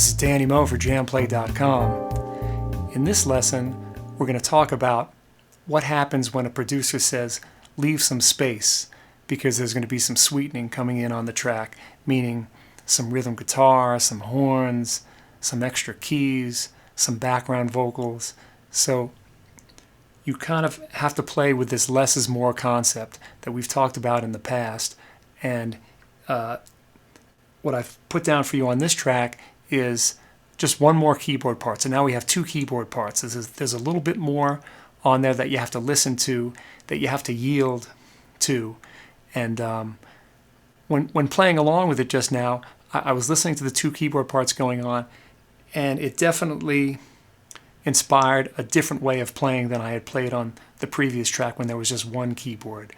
This is Danny Moe for JamPlay.com. In this lesson, we're going to talk about what happens when a producer says, leave some space, because there's going to be some sweetening coming in on the track, meaning some rhythm guitar, some horns, some extra keys, some background vocals. So you kind of have to play with this less is more concept that we've talked about in the past. And what I've put down for you on this track is just one more keyboard part. So now we have two keyboard parts. There's a little bit more on there that you have to listen to, that you have to yield to. And when playing along with it just now, I was listening to the two keyboard parts going on, and it definitely inspired a different way of playing than I had played on the previous track when there was just one keyboard.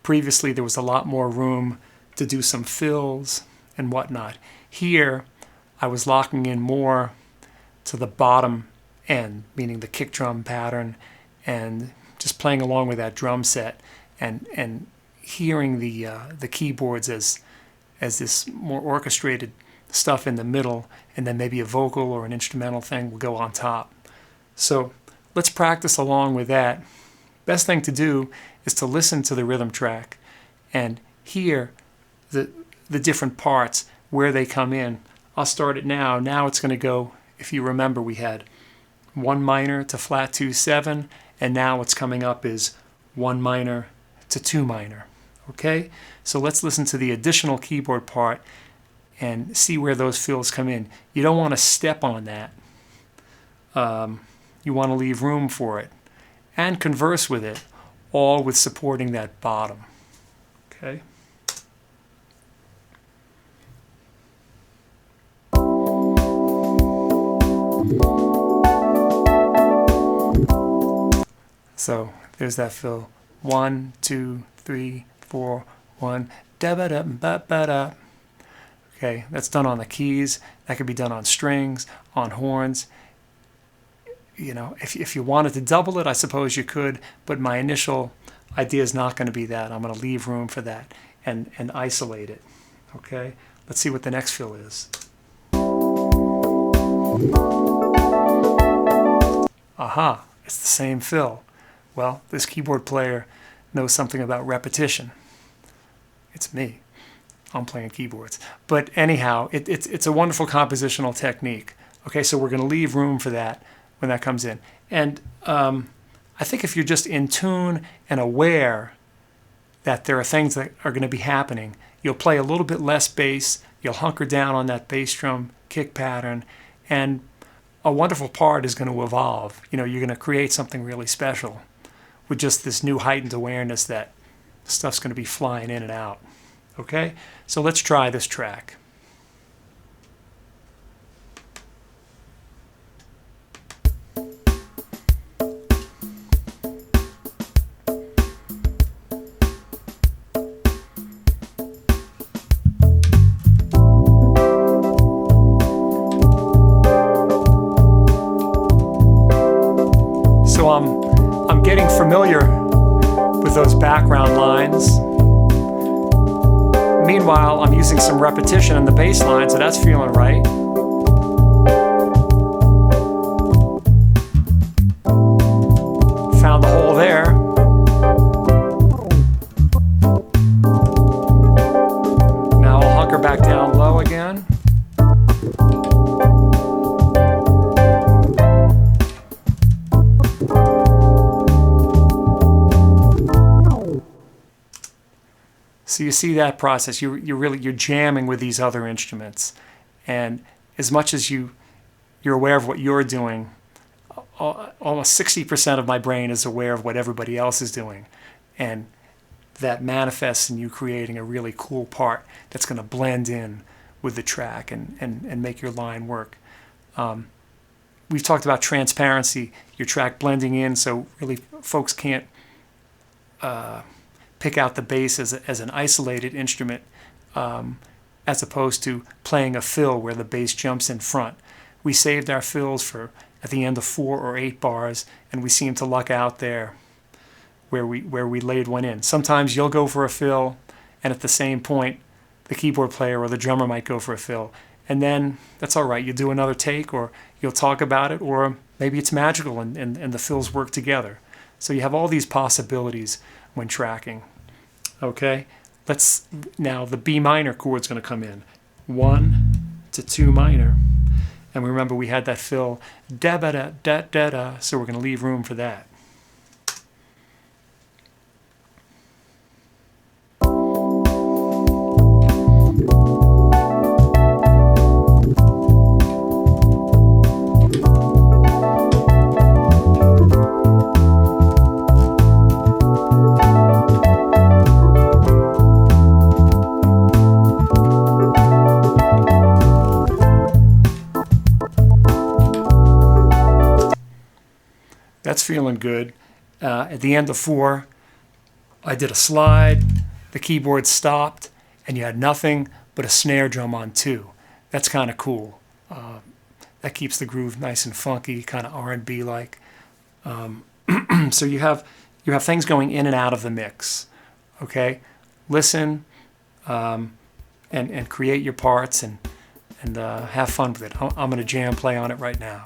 Previously, there was a lot more room to do some fills and whatnot. Here, I was locking in more to the bottom end, meaning the kick drum pattern, and just playing along with that drum set and hearing the keyboards as this more orchestrated stuff in the middle, and then maybe a vocal or an instrumental thing will go on top. So let's practice along with that. Best thing to do is to listen to the rhythm track and hear the different parts, where they come in. I'll start it now. Now it's going to go, if you remember, we had 1 minor to flat 2-7, and now what's coming up is 1 minor to 2 minor. Okay? So let's listen to the additional keyboard part and see where those fills come in. You don't want to step on that. You want to leave room for it and converse with it, all with supporting that bottom. Okay? So there's that fill. 1, 2, 3, 4, 1, da ba da ba ba da. Okay, that's done on the keys. That could be done on strings, on horns. You know, if you wanted to double it, I suppose you could, but my initial idea is not going to be that. I'm going to leave room for that and isolate it. Okay, let's see what the next fill is. Aha, it's the same fill. Well, this keyboard player knows something about repetition. It's me. I'm playing keyboards. But anyhow, it's a wonderful compositional technique. Okay, so we're going to leave room for that when that comes in. And I think if you're just in tune and aware that there are things that are going to be happening, you'll play a little bit less bass, you'll hunker down on that bass drum kick pattern, and a wonderful part is going to evolve. You know, you're going to create something really special with just this new heightened awareness that stuff's going to be flying in and out. Okay? So let's try this track. So I'm getting familiar with those background lines. Meanwhile, I'm using some repetition in the bass line, so that's feeling right. Found the hole there. Now I'll hunker back down low again. So you see that process. You're jamming with these other instruments, and as much as you're aware of what you're doing, almost 60% of my brain is aware of what everybody else is doing, and that manifests in you creating a really cool part that's going to blend in with the track and make your line work. We've talked about transparency, your track blending in, so really folks can't pick out the bass as an isolated instrument, as opposed to playing a fill where the bass jumps in front. We saved our fills for at the end of 4 or 8 bars, and we seem to luck out there where we laid one in. Sometimes you'll go for a fill, and at the same point, the keyboard player or the drummer might go for a fill, and then that's all right. You'll do another take, or you'll talk about it, or maybe it's magical and the fills work together. So you have all these possibilities when tracking. Okay, now the B minor chord's going to come in. 1 to 2 minor. And remember we had that fill da da da da da da, so we're going to leave room for that. That's feeling good. At the end of 4, I did a slide, the keyboard stopped, and you had nothing but a snare drum on 2. That's kind of cool. That keeps the groove nice and funky, kind of R&B like. So you have things going in and out of the mix. Okay, listen and create your parts and have fun with it. I'm going to jam play on it right now.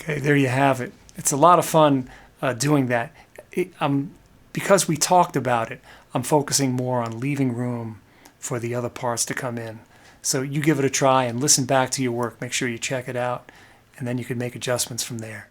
Okay, there you have it. It's a lot of fun doing that. Because we talked about it, I'm focusing more on leaving room for the other parts to come in. So you give it a try and listen back to your work. Make sure you check it out, and then you can make adjustments from there.